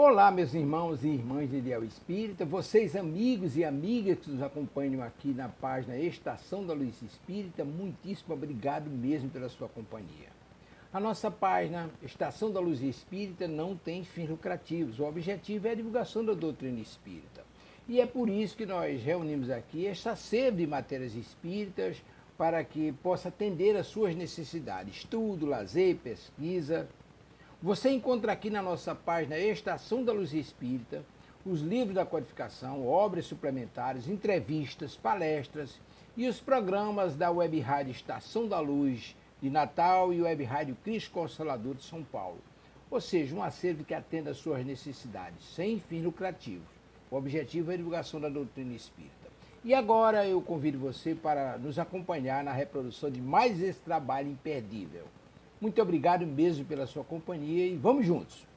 Olá, meus irmãos e irmãs de Ideal Espírita, vocês amigos e amigas que nos acompanham aqui na página Estação da Luz Espírita, muitíssimo obrigado mesmo pela sua companhia. A nossa página Estação da Luz Espírita não tem fins lucrativos, o objetivo é a divulgação da doutrina espírita. E é por isso que nós reunimos aqui esta sede de matérias espíritas para que possa atender às suas necessidades, estudo, lazer, pesquisa. Você encontra aqui na nossa página Estação da Luz Espírita os livros da codificação, obras suplementares, entrevistas, palestras e os programas da Web Rádio Estação da Luz de Natal e Web Rádio Cristo Consolador de São Paulo. Ou seja, um acervo que atenda às suas necessidades, sem fins lucrativos. O objetivo é a divulgação da doutrina espírita. E agora eu convido você para nos acompanhar na reprodução de mais esse trabalho imperdível. Muito obrigado mesmo pela sua companhia e vamos juntos!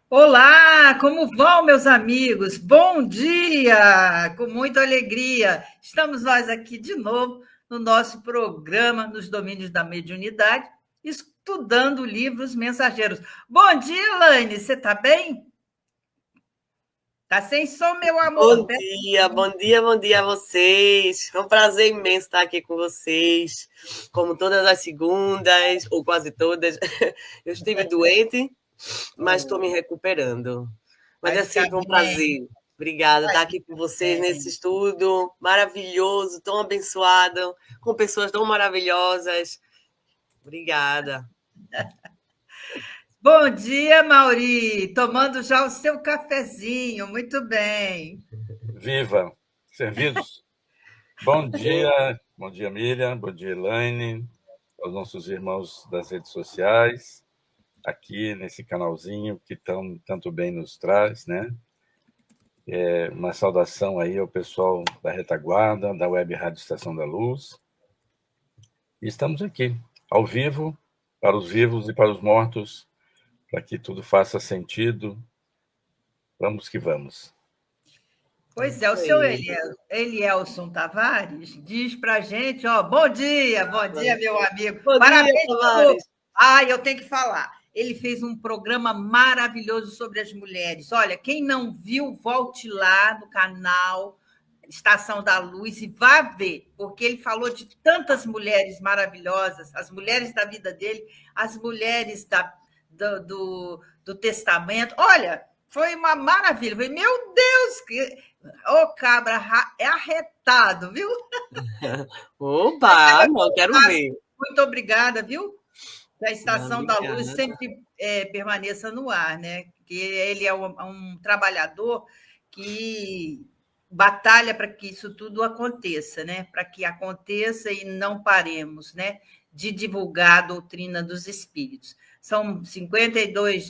Olá, como vão, meus amigos? Bom dia! Com muita alegria. Estamos nós aqui de novo no nosso programa nos domínios da mediunidade, estudando livros mensageiros. Bom dia, Elaine, você está bem? Está sem som, meu amor. Bom dia a vocês. É um prazer imenso estar aqui com vocês, como todas as segundas, ou quase todas. Eu estive doente, mas estou me recuperando. Mas é sempre um prazer. Obrigada estar aqui com vocês nesse estudo maravilhoso, tão abençoado, com pessoas tão maravilhosas. Obrigada. Bom dia, Mauri. Tomando já o seu cafezinho. Muito bem. Viva! Servidos. Bom dia, Miriam, bom dia, Elaine, aos nossos irmãos das redes sociais, aqui nesse canalzinho que tanto bem nos traz, né? Uma saudação aí ao pessoal da retaguarda, da Web Rádio Estação da Luz. E estamos aqui, ao vivo, para os vivos e para os mortos, para que tudo faça sentido. Vamos que vamos. Pois é, o seu Elielson Tavares diz para a gente, bom dia, meu amigo. Bom Parabéns, dia, Tavares. eu tenho que falar. Ele fez um programa maravilhoso sobre as mulheres. Olha, quem não viu, volte lá no canal Estação da Luz e vá ver, porque ele falou de tantas mulheres maravilhosas, as mulheres da vida dele, as mulheres do Testamento. Olha, foi uma maravilha. Falei, meu Deus, cabra é arretado, viu? Opa, não, quero ver. Muito obrigada, viu? Que a Estação da Luz sempre permaneça no ar, né? Que ele é um trabalhador que batalha para que isso tudo aconteça, né? Para que aconteça e não paremos, né? De divulgar a doutrina dos espíritos. São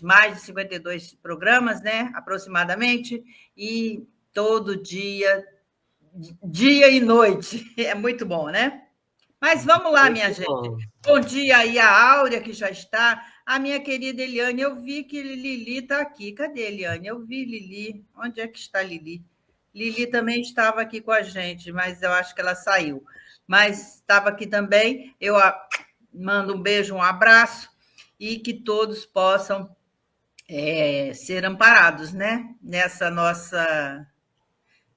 mais de 52 programas, né? Aproximadamente, e todo dia e noite. É muito bom, né? Mas vamos lá, minha gente. Bom dia aí a Áurea, que já está. A minha querida Eliane, eu vi que Lili está aqui. Cadê Eliane? Eu vi Lili. Onde é que está Lili? Lili também estava aqui com a gente, mas eu acho que ela saiu. Mas estava aqui também. Eu mando um beijo, um abraço, e que todos possam ser amparados, né?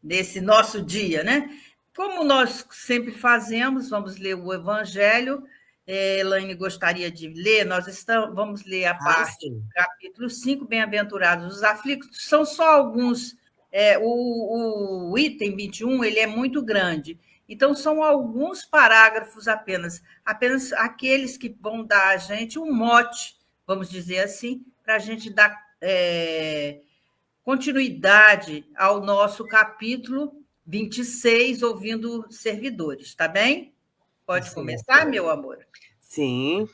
Nesse nosso dia, né? Como nós sempre fazemos, vamos ler o Evangelho. Elaine gostaria de ler, vamos ler a parte, capítulo 5, Bem-aventurados os aflitos, são só alguns, o item 21, ele é muito grande, então são alguns parágrafos apenas aqueles que vão dar a gente um mote, vamos dizer assim, para a gente dar continuidade ao nosso capítulo 26, ouvindo servidores, tá bem? Pode começar, meu amor? Sim.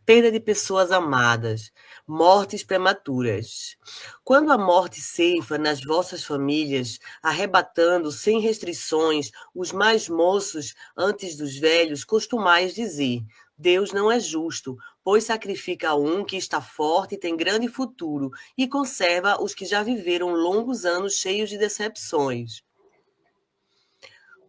Perda de pessoas amadas, mortes prematuras. Quando a morte ceifa nas vossas famílias, arrebatando sem restrições os mais moços antes dos velhos, costumais dizer: Deus não é justo, pois sacrifica um que está forte e tem grande futuro, e conserva os que já viveram longos anos cheios de decepções.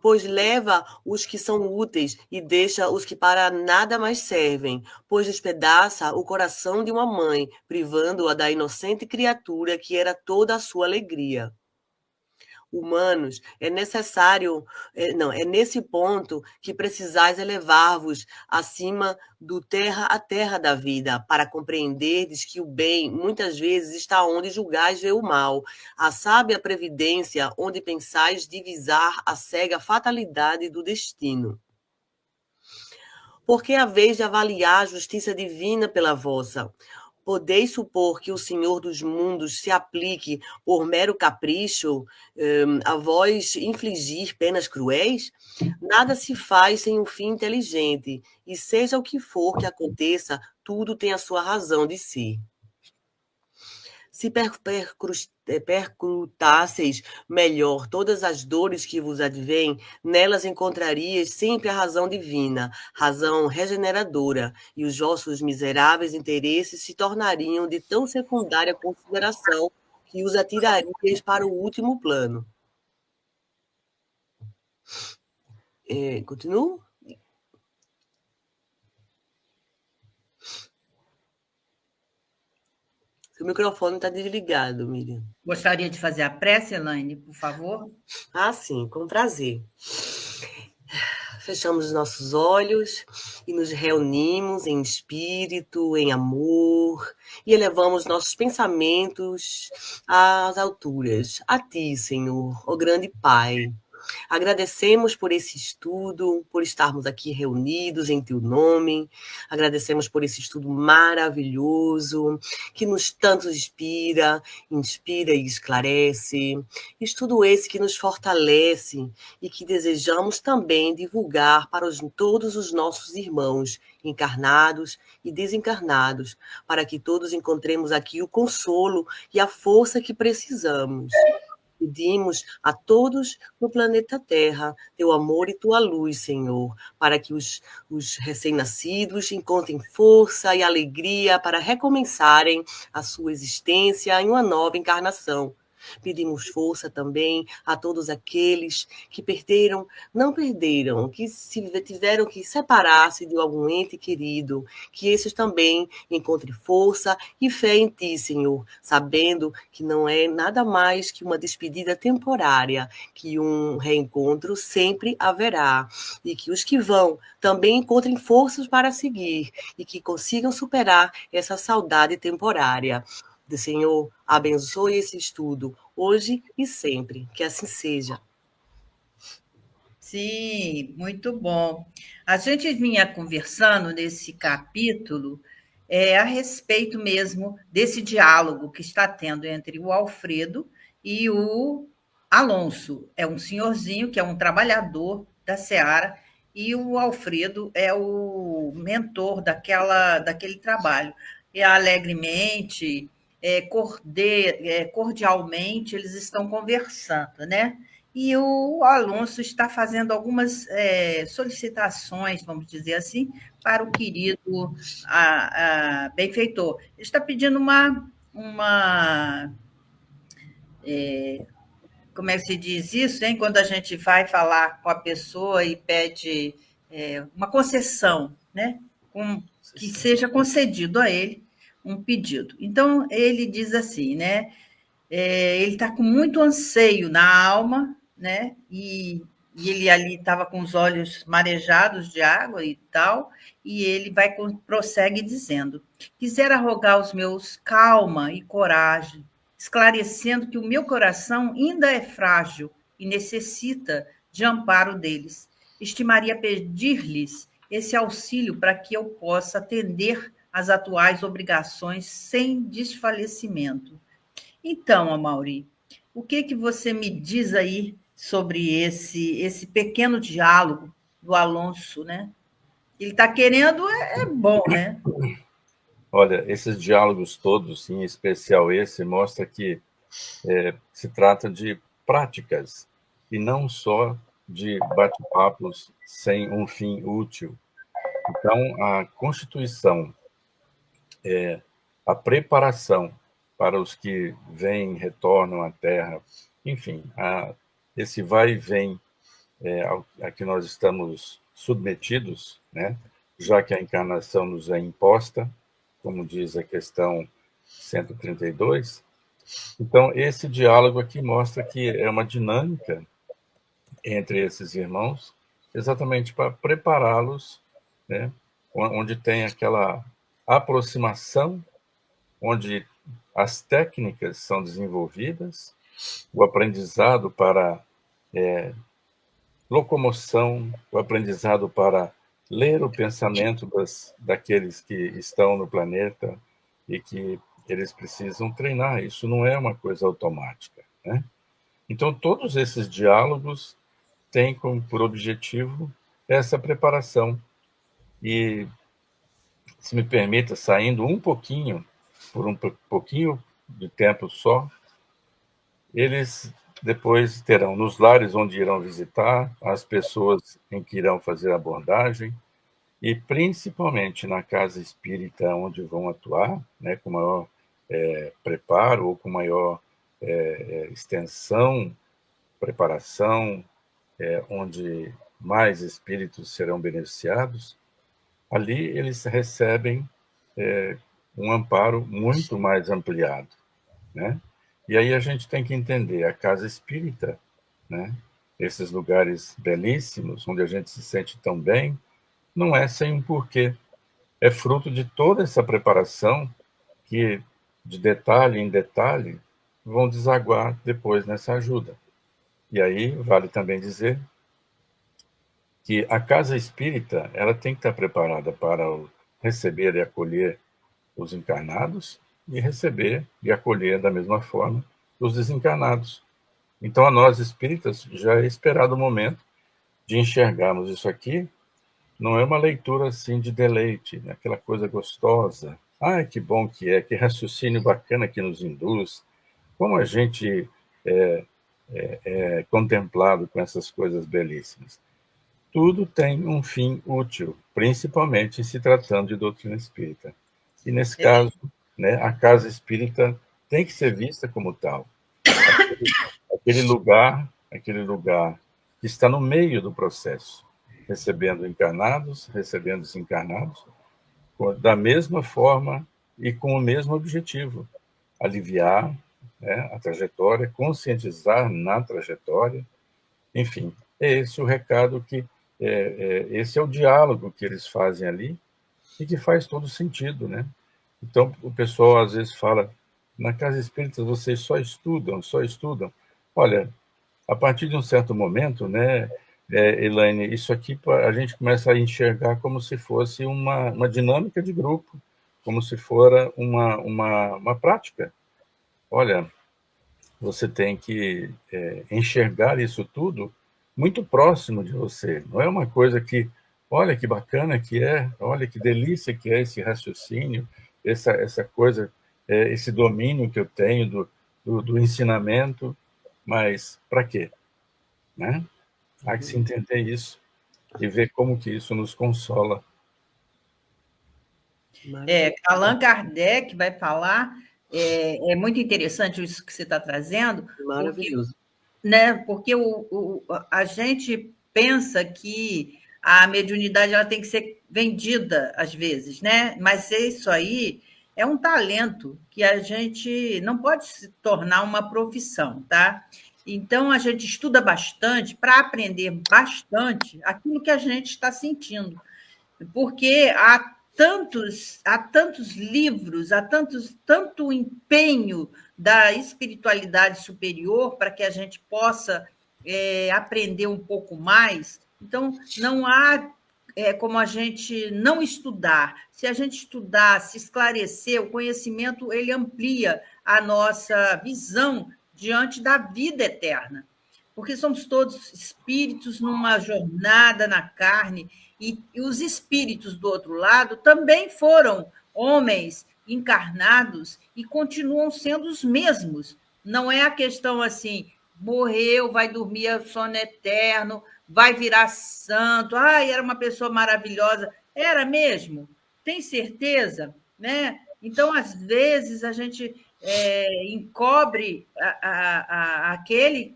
Pois leva os que são úteis e deixa os que para nada mais servem, pois despedaça o coração de uma mãe, privando-a da inocente criatura que era toda a sua alegria. Humanos, é nesse ponto que precisais elevar-vos acima do terra a terra da vida, para compreenderdes que o bem, muitas vezes, está onde julgais ver o mal, a sábia previdência, onde pensais divisar a cega fatalidade do destino. Porque a vez de avaliar a justiça divina pela vossa, podeis supor que o Senhor dos mundos se aplique por mero capricho a vós infligir penas cruéis? Nada se faz sem um fim inteligente, e seja o que for que aconteça, tudo tem a sua razão de si. Se percrutasseis melhor todas as dores que vos advêm, nelas encontrarias sempre a razão divina, razão regeneradora, e os vossos miseráveis interesses se tornariam de tão secundária consideração que os atirarias para o último plano. Continuo? O microfone está desligado, Miriam. Gostaria de fazer a prece, Elaine, por favor? Sim, com prazer. Fechamos os nossos olhos e nos reunimos em espírito, em amor, e elevamos nossos pensamentos às alturas, a Ti, Senhor, ó grande Pai. Agradecemos por esse estudo, por estarmos aqui reunidos em Teu nome. Agradecemos por esse estudo maravilhoso, que nos tanto inspira e esclarece. Estudo esse que nos fortalece e que desejamos também divulgar para todos os nossos irmãos, encarnados e desencarnados, para que todos encontremos aqui o consolo e a força que precisamos. Pedimos a todos no planeta Terra Teu amor e Tua luz, Senhor, para que os recém-nascidos encontrem força e alegria para recomeçarem a sua existência em uma nova encarnação. Pedimos força também a todos aqueles que não perderam, que tiveram que separar-se de algum ente querido, que esses também encontrem força e fé em Ti, Senhor, sabendo que não é nada mais que uma despedida temporária, que um reencontro sempre haverá, e que os que vão também encontrem forças para seguir e que consigam superar essa saudade temporária. Senhor, abençoe esse estudo, hoje e sempre, que assim seja. Sim, muito bom. A gente vinha conversando nesse capítulo a respeito mesmo desse diálogo que está tendo entre o Alfredo e o Alonso. É um senhorzinho que é um trabalhador da Seara, e o Alfredo é o mentor daquele trabalho. E alegremente, cordialmente, eles estão conversando, né? E o Alonso está fazendo algumas solicitações, vamos dizer assim, para o querido benfeitor. Ele está pedindo como é que se diz isso, hein? Quando a gente vai falar com a pessoa e pede uma concessão, né? Que seja concedido a ele, um pedido. Então, ele diz assim, né? Ele está com muito anseio na alma, né? E ele ali estava com os olhos marejados de água e tal, e ele prossegue dizendo: quisera rogar aos meus calma e coragem, esclarecendo que o meu coração ainda é frágil e necessita de amparo deles. Estimaria pedir-lhes esse auxílio para que eu possa atender às atuais obrigações sem desfalecimento. Então, Amaury, o que você me diz aí sobre esse pequeno diálogo do Alonso, né? Ele está querendo, é bom, né? Olha, esses diálogos todos, em especial esse, mostra que se trata de práticas e não só de bate-papos sem um fim útil. Então, a constituição, a preparação para os que vêm, retornam à Terra, enfim, esse vai e vem a que nós estamos submetidos, né? Já que a encarnação nos é imposta, como diz a questão 132. Então, esse diálogo aqui mostra que é uma dinâmica entre esses irmãos, exatamente para prepará-los, né? Onde tem aquela aproximação, onde as técnicas são desenvolvidas, o aprendizado para locomoção, o aprendizado para ler o pensamento daqueles que estão no planeta e que eles precisam treinar. Isso não é uma coisa automática, né? Então, todos esses diálogos têm por objetivo essa preparação. E, se me permita, saindo um pouquinho, por um pouquinho de tempo só, eles depois terão nos lares onde irão visitar, as pessoas em que irão fazer abordagem, e principalmente na casa espírita onde vão atuar, né, com maior preparo ou com maior extensão, preparação, onde mais espíritos serão beneficiados, ali eles recebem um amparo muito mais ampliado, né? E aí a gente tem que entender a casa espírita, né? Esses lugares belíssimos, onde a gente se sente tão bem, não é sem um porquê. É fruto de toda essa preparação que, de detalhe em detalhe, vão desaguar depois nessa ajuda. E aí vale também dizer que a casa espírita ela tem que estar preparada para receber e acolher os encarnados e receber e acolher da mesma forma os desencarnados. Então, a nós espíritas já é esperado o momento de enxergarmos isso aqui. Não é uma leitura assim de deleite, né? Aquela coisa gostosa. Ai, que bom que raciocínio bacana que nos induz. Como a gente é contemplado com essas coisas belíssimas. Tudo tem um fim útil, principalmente se tratando de doutrina espírita. E, nesse caso, né, a casa espírita tem que ser vista como tal. Aquele lugar que está no meio do processo, recebendo encarnados, recebendo desencarnados, da mesma forma e com o mesmo objetivo, aliviar, né, a trajetória, conscientizar na trajetória, enfim, é esse o recado esse é o diálogo que eles fazem ali e que faz todo sentido, né? Então, o pessoal às vezes fala, na casa espírita vocês só estudam. Olha, a partir de um certo momento, né, Elaine, isso aqui a gente começa a enxergar como se fosse uma dinâmica de grupo, como se fora uma prática. Olha, você tem que enxergar isso tudo muito próximo de você. Não é uma coisa que, olha que bacana que é, olha que delícia que é esse raciocínio, essa coisa, esse domínio que eu tenho do ensinamento, mas para quê? Né? Há que se entender isso e ver como que isso nos consola. Allan Kardec vai falar, é muito interessante isso que você está trazendo. Maravilhoso. Porque a gente pensa que a mediunidade ela tem que ser vendida às vezes, né? Mas isso aí é um talento que a gente não pode se tornar uma profissão, tá? Então, a gente estuda bastante para aprender bastante aquilo que a gente está sentindo, porque há tantos livros, tanto empenho da espiritualidade superior para que a gente possa aprender um pouco mais. Então, não há como a gente não estudar. Se a gente estudar, se esclarecer, o conhecimento ele amplia a nossa visão diante da vida eterna, porque somos todos espíritos numa jornada na carne, e os espíritos do outro lado também foram homens encarnados e continuam sendo os mesmos. Não é a questão assim, morreu, vai dormir sono eterno, vai virar santo, era uma pessoa maravilhosa. Era mesmo? Tem certeza? Né? Então, às vezes, a gente encobre aquele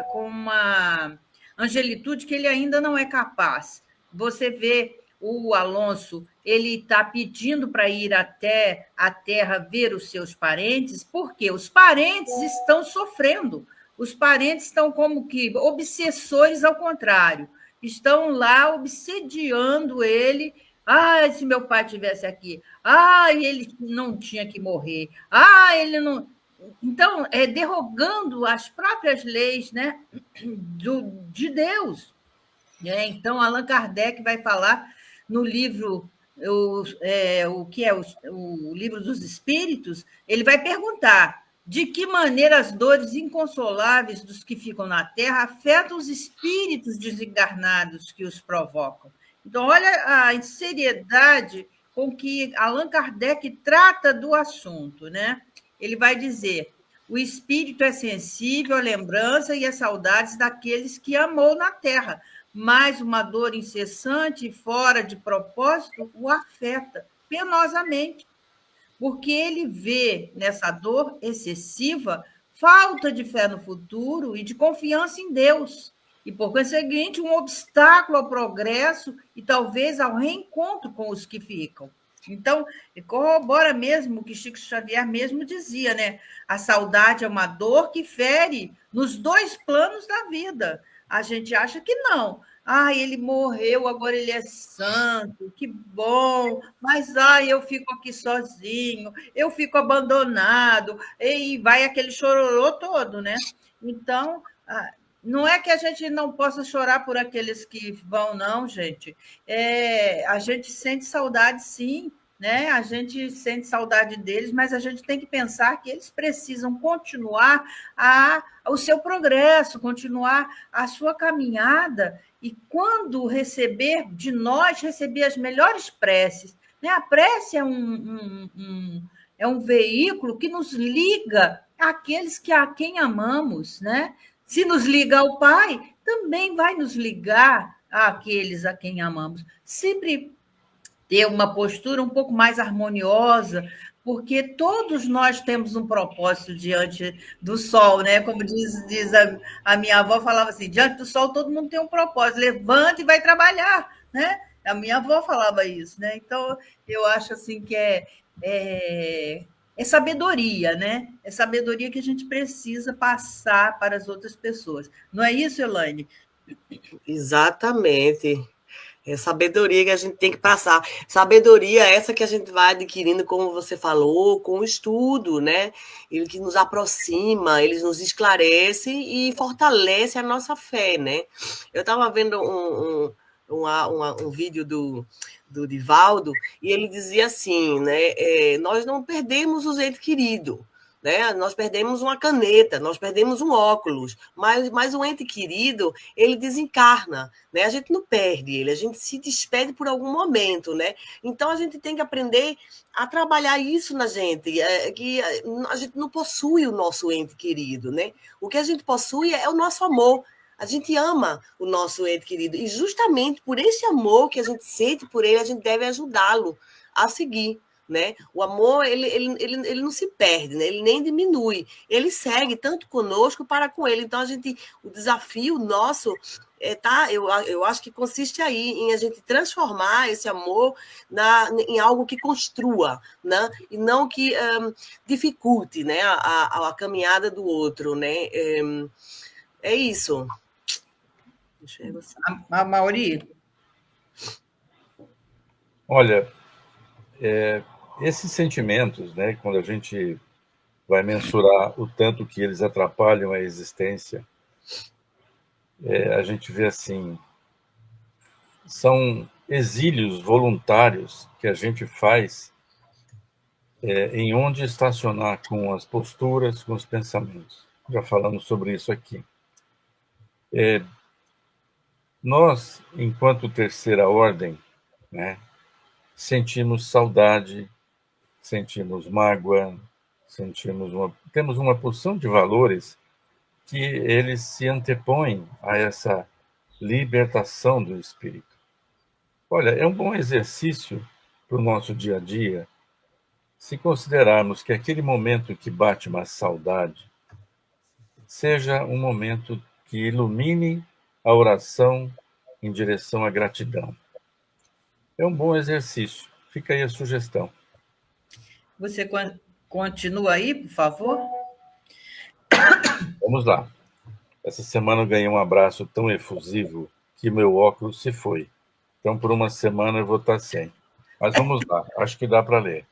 com uma angelitude que ele ainda não é capaz. Você vê o Alonso, ele está pedindo para ir até a Terra ver os seus parentes, porque os parentes estão sofrendo. Os parentes estão como que obsessores ao contrário. Estão lá obsediando ele. Se meu pai estivesse aqui. Ele não tinha que morrer. Ele não... Então, derrogando as próprias leis, né, de Deus. Então, Allan Kardec vai falar no livro, o que é o Livro dos Espíritos, ele vai perguntar de que maneira as dores inconsoláveis dos que ficam na Terra afetam os espíritos desencarnados que os provocam. Então, olha a seriedade com que Allan Kardec trata do assunto, né? Ele vai dizer: o espírito é sensível à lembrança e às saudades daqueles que amou na Terra, mas uma dor incessante e fora de propósito o afeta penosamente, porque ele vê nessa dor excessiva falta de fé no futuro e de confiança em Deus, e, por conseguinte, um obstáculo ao progresso e talvez ao reencontro com os que ficam. Então, corrobora mesmo o que Chico Xavier mesmo dizia, né? A saudade é uma dor que fere nos dois planos da vida. A gente acha que não. Ele morreu, agora ele é santo, que bom, mas eu fico aqui sozinho, eu fico abandonado, e vai aquele chororô todo, né? Então, não é que a gente não possa chorar por aqueles que vão, não, gente. A gente sente saudade, sim, né? A gente sente saudade deles, mas a gente tem que pensar que eles precisam continuar o seu progresso, continuar a sua caminhada, e quando receber de nós, receber as melhores preces. Né? A prece é um veículo que nos liga àqueles a quem amamos, né? Se nos liga ao Pai, também vai nos ligar àqueles a quem amamos. Sempre ter uma postura um pouco mais harmoniosa, porque todos nós temos um propósito diante do sol, né? Como diz a minha avó, falava assim, diante do sol todo mundo tem um propósito, levanta e vai trabalhar, né? A minha avó falava isso, né? Então, eu acho assim que é sabedoria, né? É sabedoria que a gente precisa passar para as outras pessoas. Não é isso, Elaine? Exatamente. É sabedoria que a gente tem que passar. Sabedoria essa que a gente vai adquirindo, como você falou, com o estudo, né? Ele que nos aproxima, ele nos esclarece e fortalece a nossa fé, né? Eu estava vendo um vídeo do Divaldo, e ele dizia assim, né? Nós não perdemos os entes queridos, né? Nós perdemos uma caneta, nós perdemos um óculos, mas o ente querido, ele desencarna, né? A gente não perde ele, a gente se despede por algum momento, né? Então, a gente tem que aprender a trabalhar isso na gente, que a gente não possui o nosso ente querido, né? O que a gente possui é o nosso amor. A gente ama o nosso ente querido, e justamente por esse amor que a gente sente por ele, a gente deve ajudá-lo a seguir, né? O amor, ele não se perde, né? Ele nem diminui. Ele segue tanto conosco para com ele. Então, o desafio nosso eu acho que consiste aí em a gente transformar esse amor em algo que construa, né? E não que dificulte, né? a caminhada do outro, né? É isso. Deixa eu você. A Mauri? Olha, esses sentimentos, né, quando a gente vai mensurar o tanto que eles atrapalham a existência, a gente vê assim, são exílios voluntários que a gente faz em onde estacionar com as posturas, com os pensamentos. Já falamos sobre isso aqui. Nós, enquanto terceira ordem, né, sentimos saudade, sentimos mágoa, temos uma porção de valores que eles se antepõem a essa libertação do espírito. Olha, é um bom exercício para o nosso dia a dia se considerarmos que aquele momento que bate uma saudade seja um momento que ilumine a oração em direção à gratidão. É um bom exercício. Fica aí a sugestão. Você continua aí, por favor? Vamos lá. Essa semana eu ganhei um abraço tão efusivo que meu óculos se foi. Então, por uma semana eu vou estar sem. Mas vamos lá, acho que dá para ler.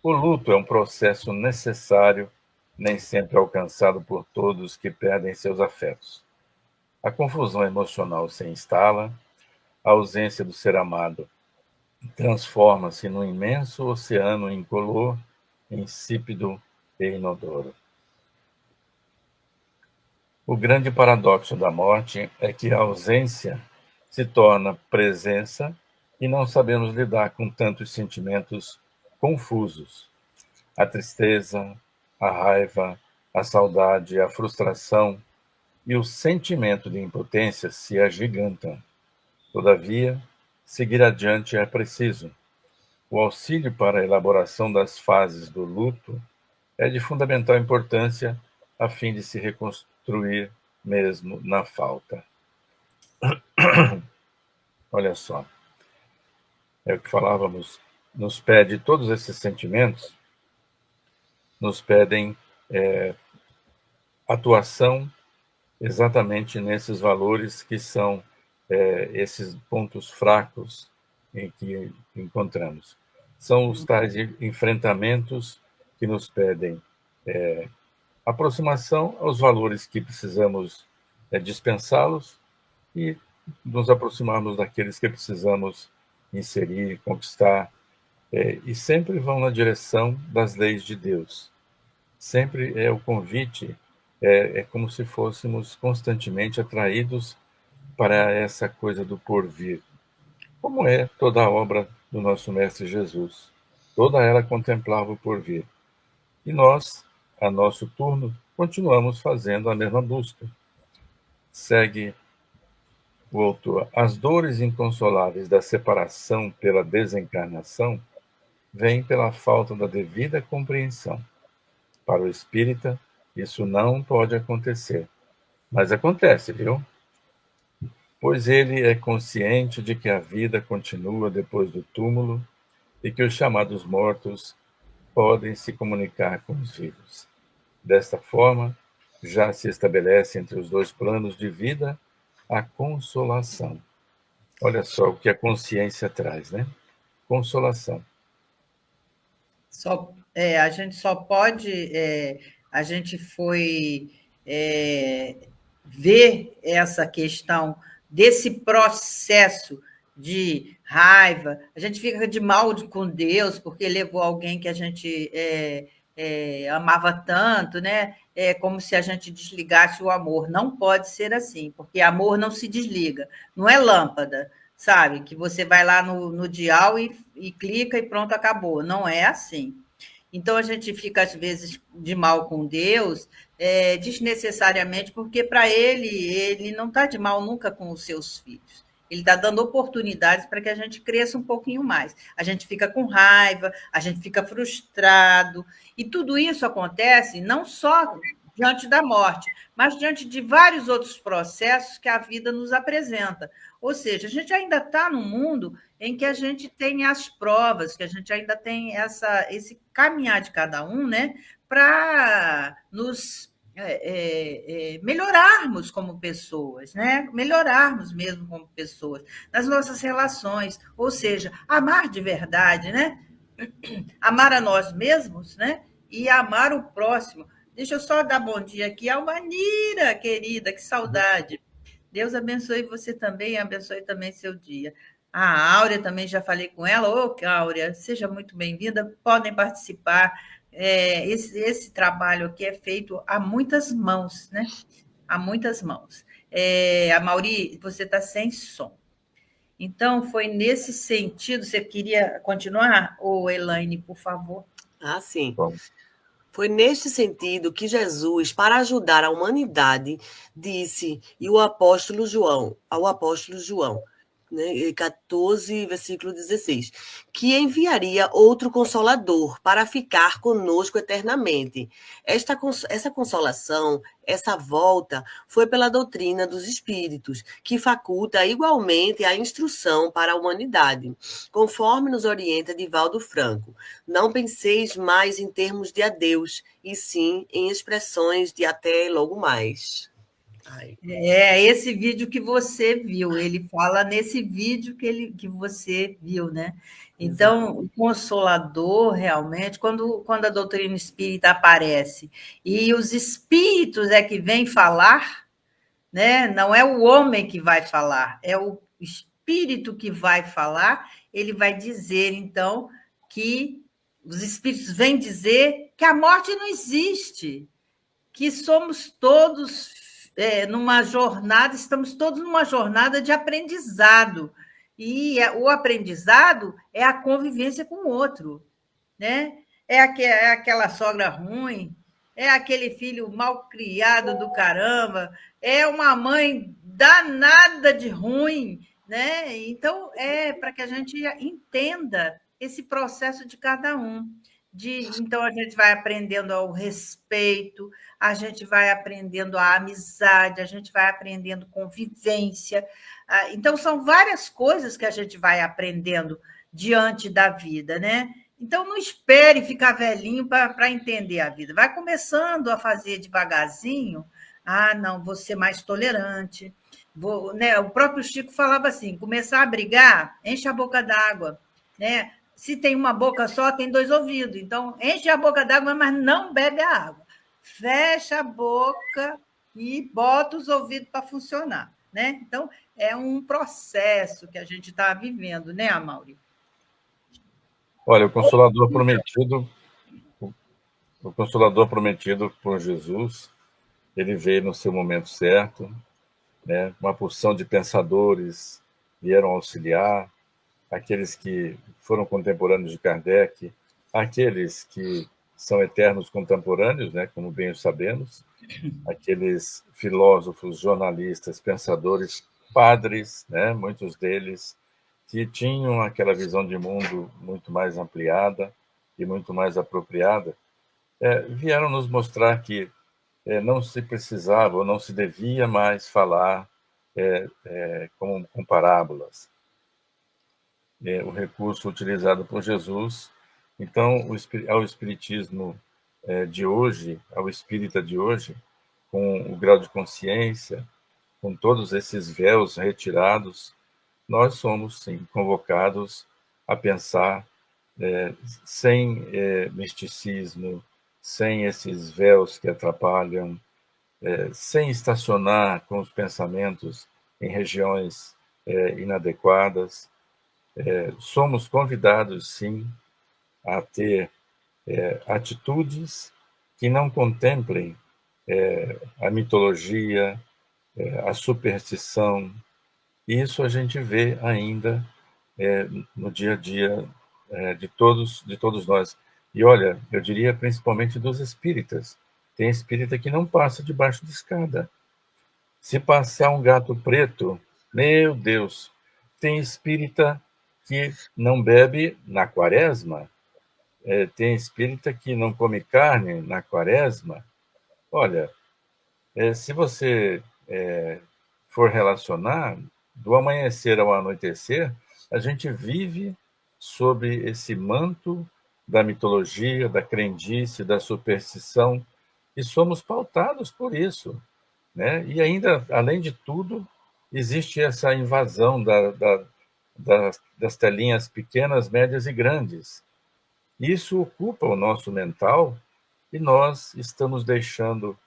O luto é um processo necessário, nem sempre alcançado por todos que perdem seus afetos. A confusão emocional se instala, a ausência do ser amado transforma-se num imenso oceano incolor, insípido e inodoro. O grande paradoxo da morte é que a ausência se torna presença e não sabemos lidar com tantos sentimentos confusos. A tristeza, a raiva, a saudade, a frustração e o sentimento de impotência se agigantam. Todavia, seguir adiante é preciso. O auxílio para a elaboração das fases do luto é de fundamental importância a fim de se reconstruir mesmo na falta. Olha só, é o que falávamos, nos pede todos esses sentimentos, nos pedem atuação exatamente nesses valores que são esses pontos fracos em que encontramos. São os tais enfrentamentos que nos pedem aproximação aos valores que precisamos dispensá-los e nos aproximarmos daqueles que precisamos inserir, conquistar, e sempre vão na direção das leis de Deus. Sempre é o convite, é como se fôssemos constantemente atraídos para essa coisa do porvir, como é toda a obra do nosso Mestre Jesus. Toda ela contemplava o porvir. E nós, a nosso turno, continuamos fazendo a mesma busca. Segue o autor. As dores inconsoláveis da separação pela desencarnação vêm pela falta da devida compreensão. Para o espírita, isso não pode acontecer. Mas acontece, viu? Pois ele é consciente de que a vida continua depois do túmulo e que os chamados mortos podem se comunicar com os vivos. Desta forma, já se estabelece entre os dois planos de vida a consolação. Olha só o que a consciência traz, né? Consolação. A gente só pode. A gente foi ver essa questão desse processo de raiva. A gente fica de mal com Deus porque levou alguém que a gente amava tanto, né? É como se a gente desligasse o amor. Não pode ser assim, porque amor não se desliga. Não é lâmpada, sabe? Que você vai lá no dial e clica e pronto, acabou. Não é assim. Então, a gente fica, às vezes, de mal com Deus, desnecessariamente, porque, para ele não está de mal nunca com os seus filhos. Ele está dando oportunidades para que a gente cresça um pouquinho mais. A gente fica com raiva, a gente fica frustrado, e tudo isso acontece não só diante da morte, mas diante de vários outros processos que a vida nos apresenta. Ou seja, a gente ainda está num mundo em que a gente tem as provas, que a gente ainda tem esse caminhar de cada um, né, para nos melhorarmos como pessoas, né? Melhorarmos mesmo como pessoas, nas nossas relações, ou seja, amar de verdade, né? Amar a nós mesmos, né? E amar o próximo. Deixa eu só dar bom dia aqui a Almanira, querida, que saudade. Deus abençoe você também, abençoe também seu dia. A Áurea também, já falei com ela. Ô, Áurea, seja muito bem-vinda, podem participar. Esse trabalho aqui é feito a muitas mãos, né? A muitas mãos. A Mauri, você está sem som. Então, foi nesse sentido. Você queria continuar, ou Elaine, por favor? Ah, sim. Bom, Foi neste sentido que Jesus, para ajudar a humanidade, disse, e ao apóstolo João, né, 14, versículo 16, que enviaria outro Consolador para ficar conosco eternamente. Essa consolação, essa volta, foi pela doutrina dos Espíritos, que faculta igualmente a instrução para a humanidade, conforme nos orienta Divaldo Franco. Não penseis mais em termos de adeus, e sim em expressões de até logo mais. Ai. Esse vídeo que você viu, ele fala nesse vídeo que você viu, né? Então, o Consolador, realmente, quando a doutrina espírita aparece e os espíritos é que vêm falar, né? Não é o homem que vai falar, é o espírito que vai falar, ele vai dizer, então, que os espíritos vêm dizer que a morte não existe, que somos todos numa jornada, estamos todos numa jornada de aprendizado. E o aprendizado é a convivência com o outro, né? É aquela sogra ruim, é aquele filho mal criado do caramba, é uma mãe danada de ruim, né? Então, para que a gente entenda esse processo de cada um. Então, a gente vai aprendendo ao respeito, a gente vai aprendendo a amizade, a gente vai aprendendo convivência. Então, são várias coisas que a gente vai aprendendo diante da vida, né? Então, não espere ficar velhinho para entender a vida. Vai começando a fazer devagarzinho. Não, vou ser mais tolerante. Né? O próprio Chico falava assim, começar a brigar, enche a boca d'água, né? Se tem uma boca só, tem 2 ouvidos. Então, enche a boca d'água, mas não bebe a água. Fecha a boca e bota os ouvidos para funcionar, né? Então, é um processo que a gente está vivendo, né, Amaury? olha, o Consolador prometido por Jesus, ele veio no seu momento certo, né? Uma porção de pensadores vieram auxiliar, aqueles que foram contemporâneos de Kardec, aqueles que são eternos contemporâneos, né, como bem o sabemos, aqueles filósofos, jornalistas, pensadores, padres, né, muitos deles que tinham aquela visão de mundo muito mais ampliada e muito mais apropriada, vieram nos mostrar que não se precisava ou não se devia mais falar com parábolas. O recurso utilizado por Jesus. Então, ao espiritismo de hoje, ao espírita de hoje, com o grau de consciência, com todos esses véus retirados, nós somos, sim, convocados a pensar sem misticismo, sem esses véus que atrapalham, sem estacionar com os pensamentos em regiões inadequadas. Somos convidados, sim, a ter atitudes que não contemplem a mitologia, a superstição. Isso a gente vê ainda no dia a dia de todos nós. E olha, eu diria principalmente dos espíritas. Tem espírita que não passa debaixo de escada. Se passar um gato preto, meu Deus, tem espírita que não bebe na quaresma, tem espírita que não come carne na quaresma. Olha, se você for relacionar, do amanhecer ao anoitecer, a gente vive sob esse manto da mitologia, da crendice, da superstição, e somos pautados por isso, né? E ainda, além de tudo, existe essa invasão das telinhas pequenas, médias e grandes. Isso ocupa o nosso mental e nós estamos deixando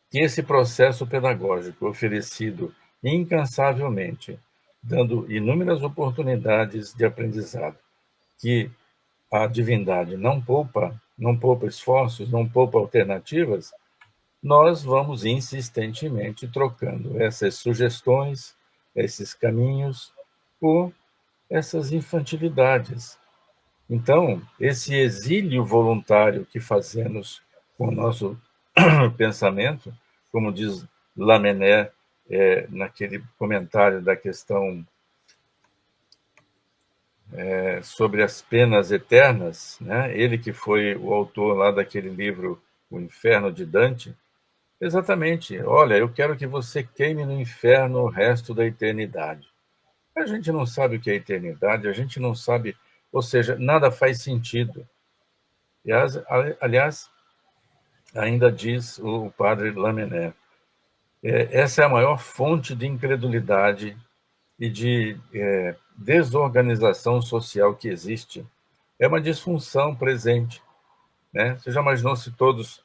que esse processo pedagógico oferecido incansavelmente, dando inúmeras oportunidades de aprendizado, que a divindade não poupa esforços, não poupa alternativas, nós vamos insistentemente trocando essas sugestões, esses caminhos, por essas infantilidades. Então, esse exílio voluntário que fazemos com o nosso pensamento, como diz Lamennais, naquele comentário da questão sobre as penas eternas, né? Ele que foi o autor lá daquele livro O Inferno de Dante, exatamente, olha, eu quero que você queime no inferno o resto da eternidade. A gente não sabe o que é eternidade, a gente não sabe, ou seja, nada faz sentido. Aliás, ainda diz o padre Lamennais, essa é a maior fonte de incredulidade e de desorganização social que existe. É uma disfunção presente, né? Você já imaginou se todos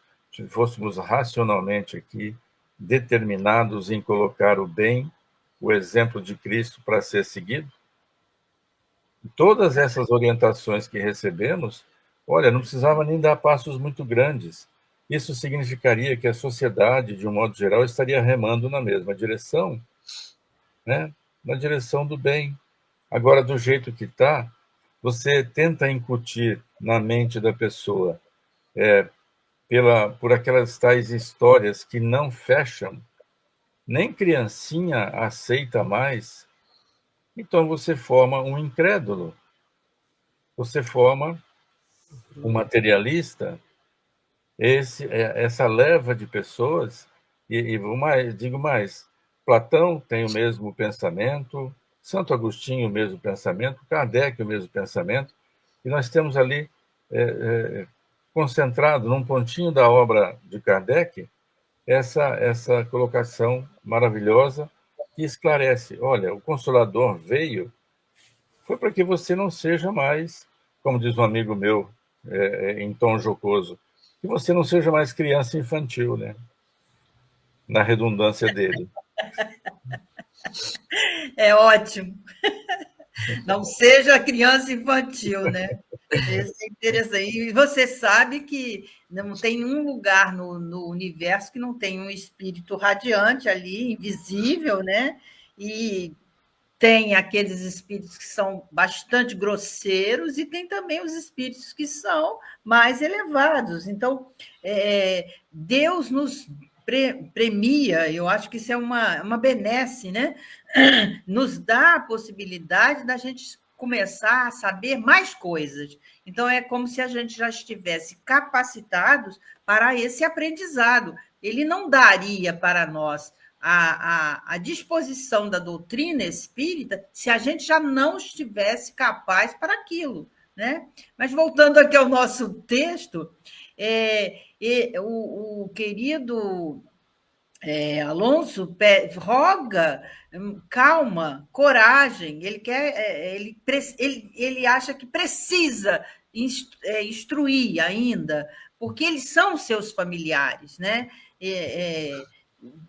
fôssemos racionalmente aqui determinados em colocar o bem, o exemplo de Cristo para ser seguido? Todas essas orientações que recebemos, olha, não precisava nem dar passos muito grandes. Isso significaria que a sociedade, de um modo geral, estaria remando na mesma direção, né? Na direção do bem. Agora, do jeito que está, você tenta incutir na mente da pessoa por aquelas tais histórias que não fecham, nem criancinha aceita mais, então você forma um incrédulo, você forma um materialista, essa leva de pessoas, e digo mais, Platão tem o mesmo pensamento, Santo Agostinho o mesmo pensamento, Kardec o mesmo pensamento, e nós temos ali concentrado num pontinho da obra de Kardec essa colocação maravilhosa que esclarece, olha, o Consolador veio foi para que você não seja mais, como diz um amigo meu, em tom jocoso, que você não seja mais criança infantil, né? Na redundância dele. É ótimo. Não seja criança infantil, né? Isso é interessante. E você sabe que não tem um lugar no universo que não tem um espírito radiante ali, invisível, né? E tem aqueles espíritos que são bastante grosseiros e tem também os espíritos que são mais elevados. Então, Deus nos premia, eu acho que isso é uma benesse, né? Nos dá a possibilidade da gente começar a saber mais coisas. Então, é como se a gente já estivesse capacitados para esse aprendizado. Ele não daria para nós a disposição da doutrina espírita se a gente já não estivesse capaz para aquilo, né? Mas voltando aqui ao nosso texto, o querido Alonso roga calma, coragem. Ele acha que precisa instruir ainda, porque eles são seus familiares, né?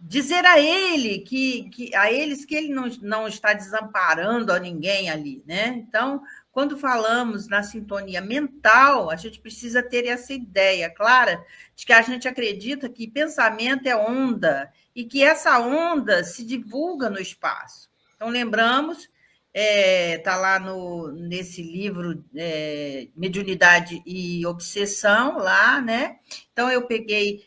Dizer a eles que ele não está desamparando a ninguém ali, né? Então, quando falamos na sintonia mental, a gente precisa ter essa ideia clara de que a gente acredita que pensamento é onda e que essa onda se divulga no espaço. Então, lembramos, está lá nesse livro Mediunidade e Obsessão, lá, né? Então, eu peguei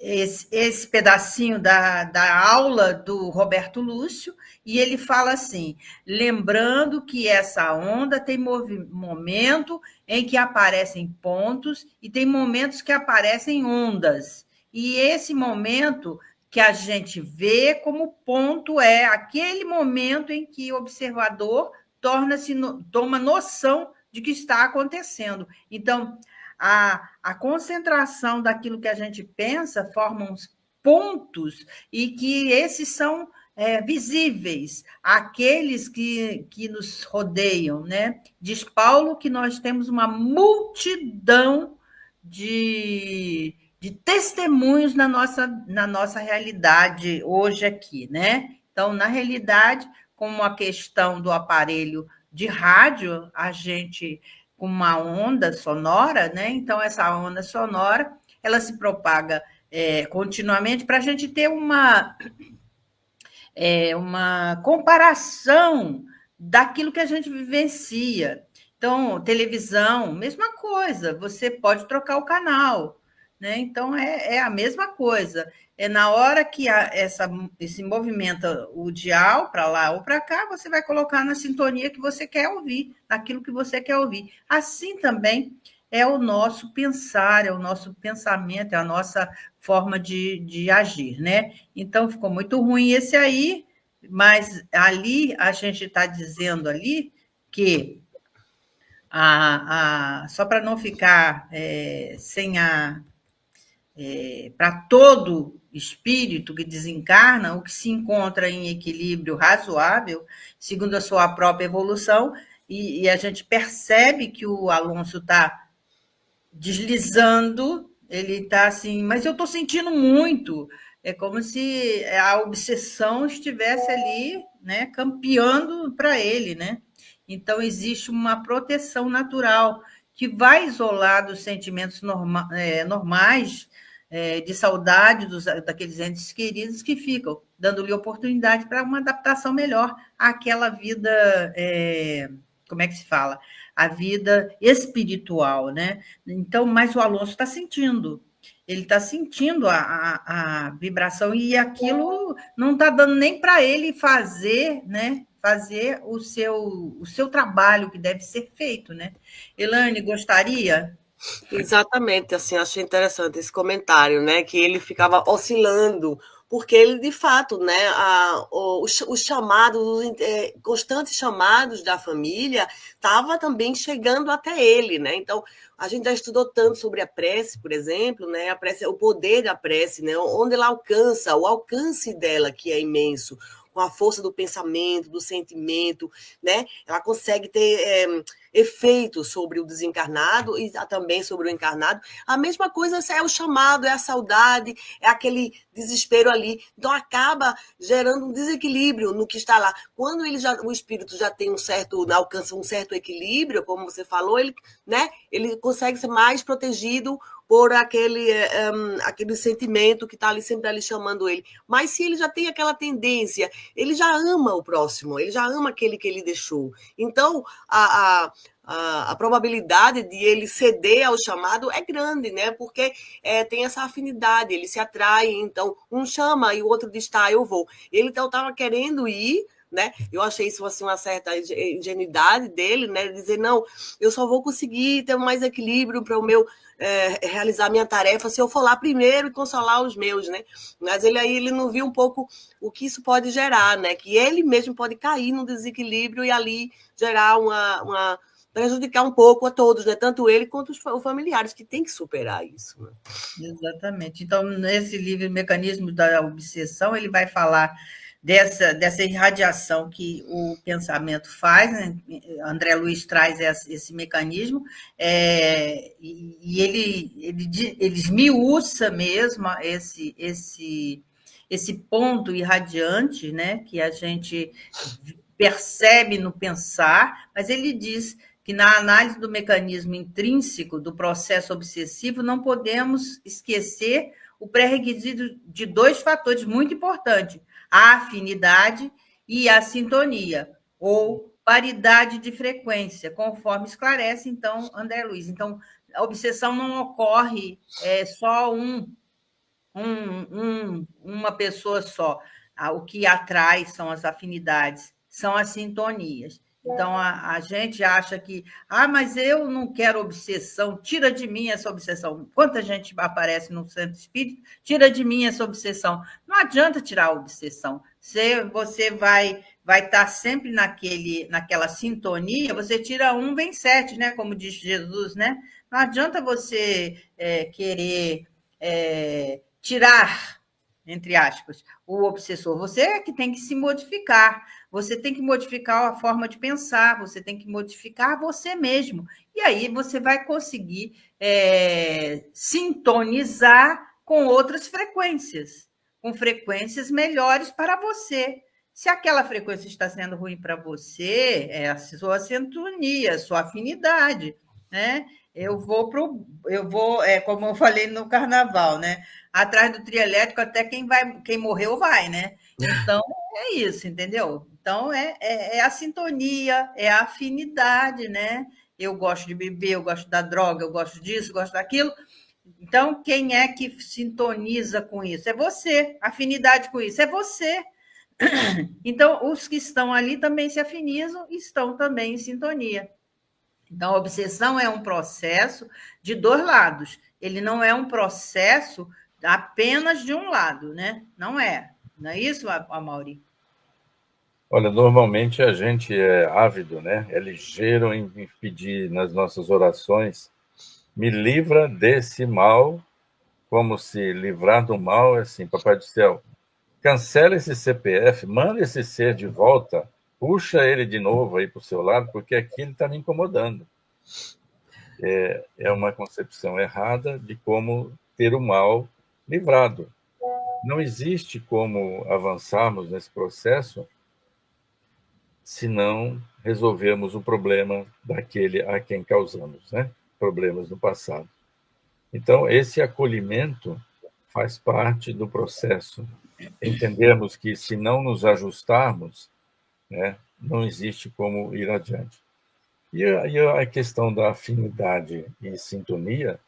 esse pedacinho da aula do Roberto Lúcio, e ele fala assim: lembrando que essa onda tem momento em que aparecem pontos e tem momentos que aparecem ondas. E esse momento que a gente vê como ponto é aquele momento em que o observador toma noção de que está acontecendo. Então, a concentração daquilo que a gente pensa forma uns pontos e que esses são visíveis, aqueles que nos rodeiam, né? Diz Paulo que nós temos uma multidão de testemunhos na nossa realidade hoje aqui, né? Então, na realidade, como a questão do aparelho de rádio, a gente com uma onda sonora, né? Então, essa onda sonora ela se propaga continuamente para a gente ter uma comparação daquilo que a gente vivencia. Então, televisão, mesma coisa, você pode trocar o canal, né? Então, é a mesma coisa. É na hora que esse movimenta o dial para lá ou para cá, você vai colocar na sintonia que você quer ouvir, naquilo que você quer ouvir. Assim também é o nosso pensar, é o nosso pensamento, é a nossa forma de agir, né? Então, ficou muito ruim esse aí, mas ali a gente está dizendo ali que só para não ficar sem para todo espírito que desencarna, o que se encontra em equilíbrio razoável, segundo a sua própria evolução, e a gente percebe que o Alonso está deslizando, ele está assim, mas eu estou sentindo muito. É como se a obsessão estivesse ali, né, campeando para ele, né? Então, existe uma proteção natural que vai isolar dos sentimentos normais de saudade daqueles entes queridos que ficam, dando-lhe oportunidade para uma adaptação melhor àquela vida, como é que se fala? A vida espiritual, né? Então, mas o Alonso está sentindo. Ele está sentindo a vibração e aquilo não está dando nem para ele fazer, né? Fazer o seu trabalho que deve ser feito, né? Elaine, gostaria? Exatamente, assim, achei interessante esse comentário, né, que ele ficava oscilando, porque ele, de fato, né, os chamados, constantes chamados da família, estava também chegando até ele, né, então, a gente já estudou tanto sobre a prece, por exemplo, né, a prece, o poder da prece, né, onde ela alcança, o alcance dela, que é imenso, com a força do pensamento, do sentimento, né, ela consegue ter efeito sobre o desencarnado e também sobre o encarnado. A mesma coisa é o chamado, é a saudade, é aquele desespero ali. Então acaba gerando um desequilíbrio no que está lá. Quando o espírito já tem alcança um certo equilíbrio, como você falou, ele consegue ser mais protegido por aquele sentimento que está ali sempre ali chamando ele. Mas se ele já tem aquela tendência, ele já ama o próximo, ele já ama aquele que ele deixou. Então, a probabilidade de ele ceder ao chamado é grande, né? Porque tem essa afinidade, ele se atrai, então um chama e o outro diz, tá, eu vou. Ele então estava querendo ir, né? Eu achei isso assim, uma certa ingenuidade dele, né? Dizer, não, eu só vou conseguir ter mais equilíbrio para o meu realizar minha tarefa se eu for lá primeiro e consolar os meus, né? Mas ele não viu um pouco o que isso pode gerar, né? Que ele mesmo pode cair num desequilíbrio e ali gerar prejudicar um pouco a todos, né? Tanto ele quanto os familiares, que tem que superar isso. Né? Exatamente. Então, nesse livro Mecanismo da Obsessão, ele vai falar dessa irradiação que o pensamento faz, né? André Luiz traz esse mecanismo, e ele esmiuça mesmo esse ponto irradiante, né? Que a gente percebe no pensar, mas ele diz que na análise do mecanismo intrínseco do processo obsessivo não podemos esquecer o pré-requisito de dois fatores muito importantes: a afinidade e a sintonia, ou paridade de frequência, conforme esclarece, então, André Luiz. Então, a obsessão não ocorre só um uma pessoa só. O que atrai são as afinidades, são as sintonias. Então, a gente acha que, mas eu não quero obsessão, tira de mim essa obsessão. Quanta gente aparece no centro espírita, tira de mim essa obsessão. Não adianta tirar a obsessão. Você vai estar sempre naquela sintonia, você tira um, vem sete, né? Como diz Jesus, né? Não adianta você querer tirar, entre aspas, o obsessor. Você é que tem que se modificar. Você tem que modificar a forma de pensar, você tem que modificar você mesmo. E aí você vai conseguir sintonizar com outras frequências, com frequências melhores para você. Se aquela frequência está sendo ruim para você, é a sua sintonia, a sua afinidade, né? Eu vou, como eu falei no carnaval, né? Atrás do trio elétrico, até quem morreu vai, né? Então, é isso, entendeu? Então, é a sintonia, é a afinidade, né? Eu gosto de beber, eu gosto da droga, eu gosto disso, eu gosto daquilo. Então, quem é que sintoniza com isso? É você. Afinidade com isso é você. Então, os que estão ali também se afinizam e estão também em sintonia. Então, a obsessão é um processo de dois lados. Ele não é um processo apenas de um lado, né? Não é. Não é isso, Amaury? Olha, normalmente a gente é ávido, né? É ligeiro em pedir nas nossas orações, me livra desse mal, como se livrar do mal é assim, Papai do Céu, cancela esse CPF, manda esse ser de volta, puxa ele de novo aí para o seu lado, porque aqui ele está me incomodando. É uma concepção errada de como ter o mal livrado. Não existe como avançarmos nesse processo se não resolvermos o problema daquele a quem causamos, né? Problemas no passado. Então, esse acolhimento faz parte do processo. Entendermos que, se não nos ajustarmos, né, não existe como ir adiante. E a questão da afinidade e sintonia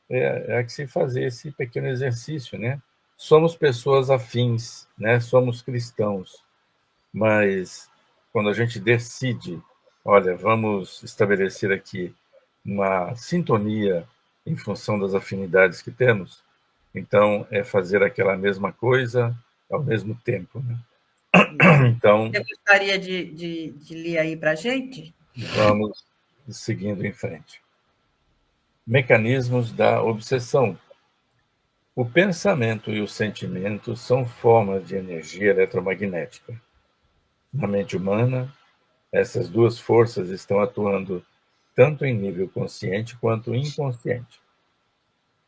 é que se fazer esse pequeno exercício, né? Somos pessoas afins, né? Somos cristãos, mas quando a gente decide, olha, vamos estabelecer aqui uma sintonia em função das afinidades que temos, então é fazer aquela mesma coisa ao mesmo tempo, né? Então, você gostaria de ler aí para a gente? vamos seguindo em frente. Mecanismos da obsessão. O pensamento e o sentimento são formas de energia eletromagnética. Na mente humana, essas duas forças estão atuando tanto em nível consciente quanto inconsciente,